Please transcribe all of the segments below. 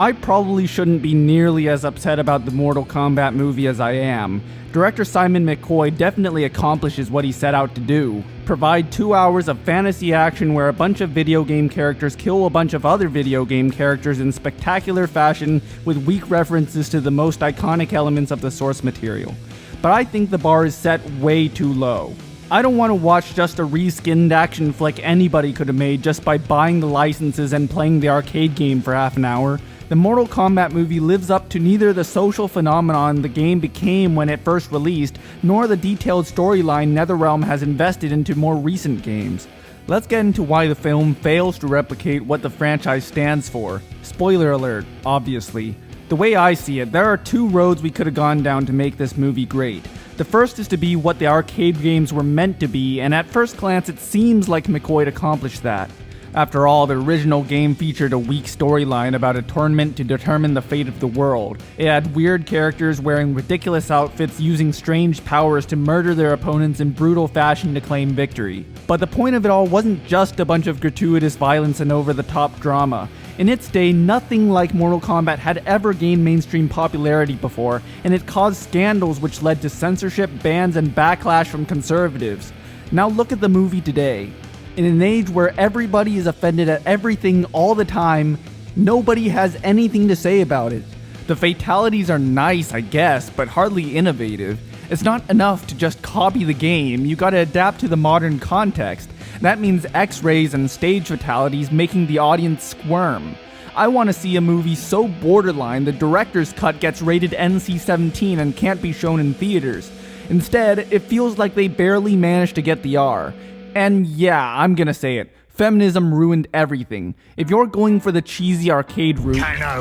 I probably shouldn't be nearly as upset about the Mortal Kombat movie as I am. Director Simon McCoy definitely accomplishes what he set out to do. Provide 2 hours of fantasy action where a bunch of video game characters kill a bunch of other video game characters in spectacular fashion with weak references to the most iconic elements of the source material. But I think the bar is set way too low. I don't want to watch just a reskinned action flick anybody could have made just by buying the licenses and playing the arcade game for half an hour. The Mortal Kombat movie lives up to neither the social phenomenon the game became when it first released, nor the detailed storyline NetherRealm has invested into more recent games. Let's get into why the film fails to replicate what the franchise stands for. Spoiler alert, obviously. The way I see it, there are 2 roads we could have gone down to make this movie great. The first is to be what the arcade games were meant to be, and at first glance it seems like McCoy accomplished that. After all, the original game featured a weak storyline about a tournament to determine the fate of the world. It had weird characters wearing ridiculous outfits using strange powers to murder their opponents in brutal fashion to claim victory. But the point of it all wasn't just a bunch of gratuitous violence and over-the-top drama. In its day, nothing like Mortal Kombat had ever gained mainstream popularity before, and it caused scandals which led to censorship, bans, and backlash from conservatives. Now look at the movie today. In an age where everybody is offended at everything all the time, nobody has anything to say about it. The fatalities are nice, I guess, but hardly innovative. It's not enough to just copy the game, you gotta adapt to the modern context. That means X-rays and stage fatalities making the audience squirm. I want to see a movie so borderline the director's cut gets rated NC-17 and can't be shown in theaters. Instead, it feels like they barely managed to get the R. And yeah, I'm gonna say it. Feminism ruined everything. If you're going for the cheesy arcade route,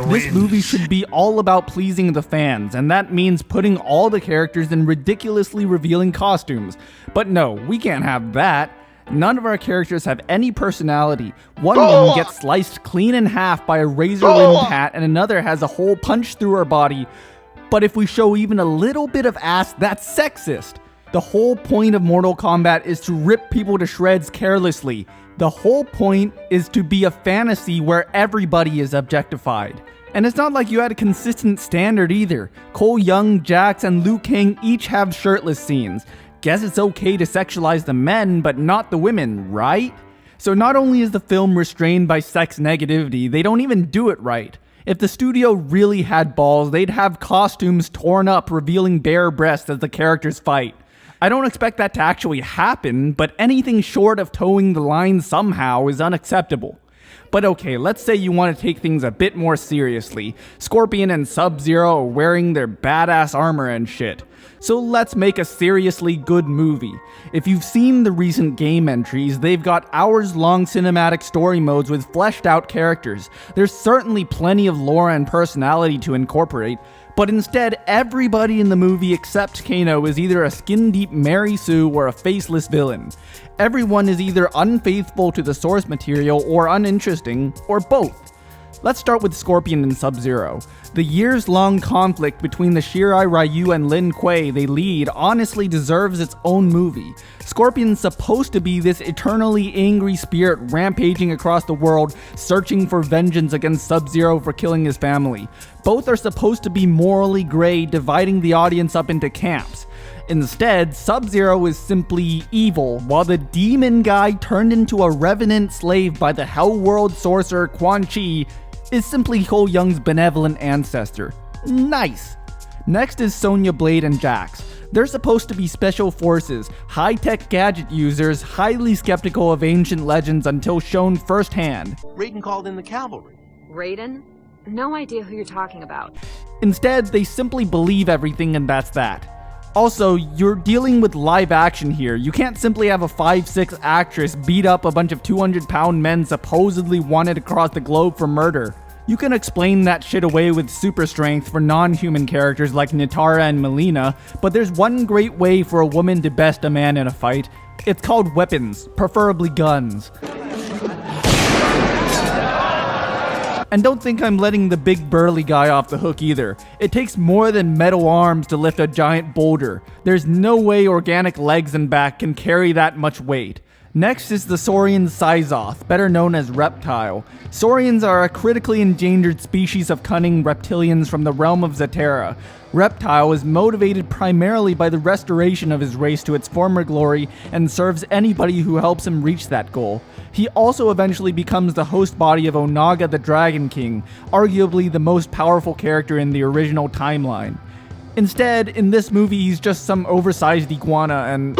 this movie should be all about pleasing the fans, and that means putting all the characters in ridiculously revealing costumes. But no, we can't have that. None of our characters have any personality. One woman gets sliced clean in half by a razor-rimmed hat, and another has a hole punched through her body. But if we show even a little bit of ass, that's sexist. The whole point of Mortal Kombat is to rip people to shreds carelessly. The whole point is to be a fantasy where everybody is objectified. And it's not like you had a consistent standard either. Cole Young, Jax, and Liu Kang each have shirtless scenes. Guess it's okay to sexualize the men, but not the women, right? So not only is the film restrained by sex negativity, they don't even do it right. If the studio really had balls, they'd have costumes torn up revealing bare breasts as the characters fight. I don't expect that to actually happen, but anything short of towing the line somehow is unacceptable. But okay, let's say you want to take things a bit more seriously. Scorpion and Sub-Zero are wearing their badass armor and shit. So let's make a seriously good movie. If you've seen the recent game entries, they've got hours-long cinematic story modes with fleshed out characters. There's certainly plenty of lore and personality to incorporate, but instead everybody in the movie except Kano is either a skin-deep Mary Sue or a faceless villain. Everyone is either unfaithful to the source material or uninteresting, or both. Let's start with Scorpion and Sub-Zero. The years-long conflict between the Shirai Ryu and Lin Kuei they lead honestly deserves its own movie. Scorpion's supposed to be this eternally angry spirit rampaging across the world, searching for vengeance against Sub-Zero for killing his family. Both are supposed to be morally gray, dividing the audience up into camps. Instead, Sub-Zero is simply evil, while the demon guy turned into a revenant slave by the Hell World sorcerer Quan Chi is simply Cole Young's benevolent ancestor. Nice! Next is Sonia Blade and Jax. They're supposed to be special forces, high-tech gadget users, highly skeptical of ancient legends until shown firsthand. Raiden called in the cavalry. Raiden? No idea who you're talking about. Instead, they simply believe everything and that's that. Also, you're dealing with live action here. You can't simply have a 5'6" actress beat up a bunch of 200-pound men supposedly wanted across the globe for murder. You can explain that shit away with super strength for non-human characters like Nitara and Melina, but there's one great way for a woman to best a man in a fight. It's called weapons, preferably guns. And don't think I'm letting the big burly guy off the hook either. It takes more than metal arms to lift a giant boulder. There's no way organic legs and back can carry that much weight. Next is the Saurian Sizoth, better known as Reptile. Saurians are a critically endangered species of cunning reptilians from the realm of Zetera. Reptile is motivated primarily by the restoration of his race to its former glory and serves anybody who helps him reach that goal. He also eventually becomes the host body of Onaga the Dragon King, arguably the most powerful character in the original timeline. Instead, in this movie, he's just some oversized iguana and...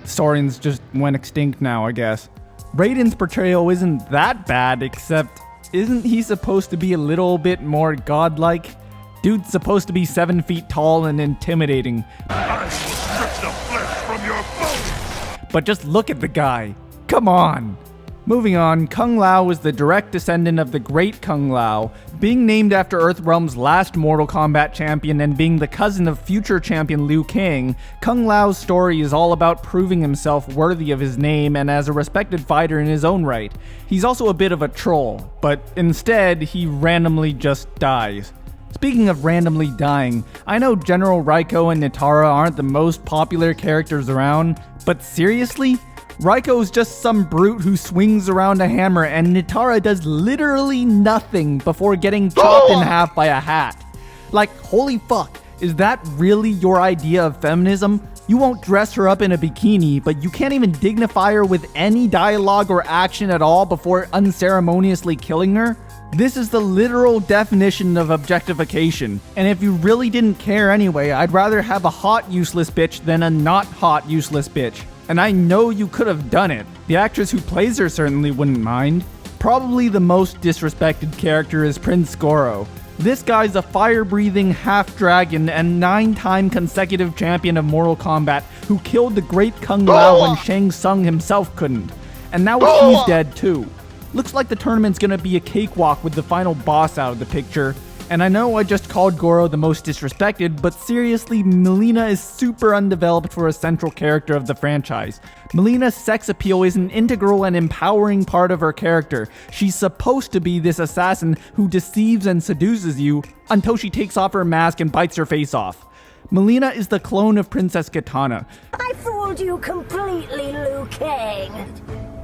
Saurians just went extinct now, I guess. Raiden's portrayal isn't that bad, except isn't he supposed to be a little bit more godlike? Dude's supposed to be 7 feet tall and intimidating. I will strip the flesh from your bones! But just look at the guy. Come on. Moving on, Kung Lao is the direct descendant of the great Kung Lao. Being named after Earthrealm's last Mortal Kombat champion and being the cousin of future champion Liu Kang, Kung Lao's story is all about proving himself worthy of his name and as a respected fighter in his own right. He's also a bit of a troll, but instead, he randomly just dies. Speaking of randomly dying, I know General Raiko and Nitara aren't the most popular characters around, but seriously? Raiko's just some brute who swings around a hammer and Nitara does literally nothing before getting chopped in half by a hat. Like, holy fuck, is that really your idea of feminism? You won't dress her up in a bikini, but you can't even dignify her with any dialogue or action at all before unceremoniously killing her? This is the literal definition of objectification, and if you really didn't care anyway, I'd rather have a hot useless bitch than a not hot useless bitch. And I know you could have done it. The actress who plays her certainly wouldn't mind. Probably the most disrespected character is Prince Goro. This guy's a fire-breathing half-dragon and 9-time consecutive champion of Mortal Kombat who killed the great Kung Lao when Shang Tsung himself couldn't. And now he's dead too. Looks like the tournament's gonna be a cakewalk with the final boss out of the picture. And I know I just called Goro the most disrespected, but seriously, Mileena is super undeveloped for a central character of the franchise. Mileena's sex appeal is an integral and empowering part of her character. She's supposed to be this assassin who deceives and seduces you until she takes off her mask and bites her face off. Mileena is the clone of Princess Kitana. I fooled you completely, Liu Kang.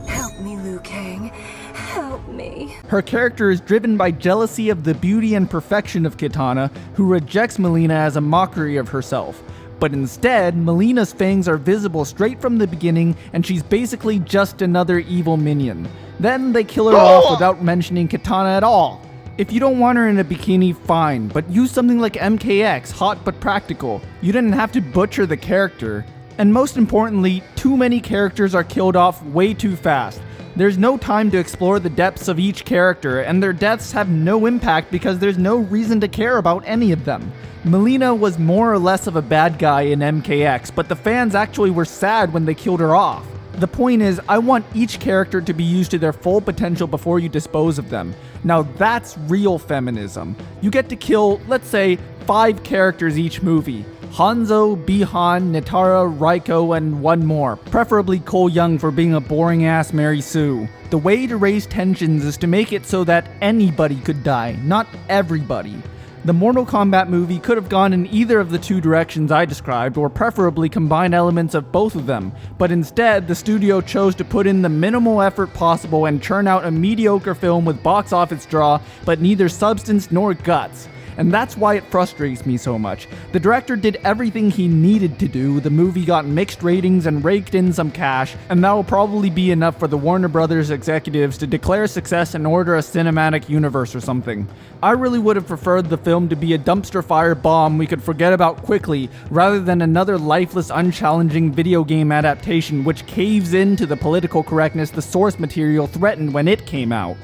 Help me, Liu Kang. Help me. Her character is driven by jealousy of the beauty and perfection of Kitana, who rejects Mileena as a mockery of herself. But instead, Mileena's fangs are visible straight from the beginning, and she's basically just another evil minion. Then they kill her off without mentioning Kitana at all. If you don't want her in a bikini, fine, but use something like MKX, hot but practical. You didn't have to butcher the character. And most importantly, too many characters are killed off way too fast. There's no time to explore the depths of each character, and their deaths have no impact because there's no reason to care about any of them. Mileena was more or less of a bad guy in MKX, but the fans actually were sad when they killed her off. The point is, I want each character to be used to their full potential before you dispose of them. Now that's real feminism. You get to kill, let's say, 5 characters each movie. Hanzo, Bi-Han, Nitara, Raiko, and one more. Preferably Cole Young for being a boring-ass Mary Sue. The way to raise tensions is to make it so that anybody could die, not everybody. The Mortal Kombat movie could have gone in either of the 2 directions I described, or preferably combine elements of both of them, but instead, the studio chose to put in the minimal effort possible and churn out a mediocre film with box office draw, but neither substance nor guts. And that's why it frustrates me so much. The director did everything he needed to do, the movie got mixed ratings and raked in some cash, and that will probably be enough for the Warner Brothers executives to declare success and order a cinematic universe or something. I really would have preferred the film to be a dumpster fire bomb we could forget about quickly, rather than another lifeless, unchallenging video game adaptation which caves into the political correctness the source material threatened when it came out.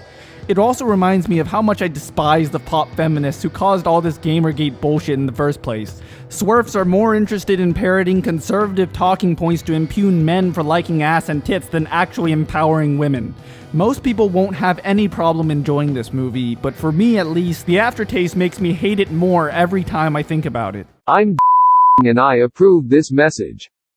It also reminds me of how much I despise the pop feminists who caused all this Gamergate bullshit in the first place. Swerfs are more interested in parroting conservative talking points to impugn men for liking ass and tits than actually empowering women. Most people won't have any problem enjoying this movie, but for me at least, the aftertaste makes me hate it more every time I think about it. I'm and I approve this message.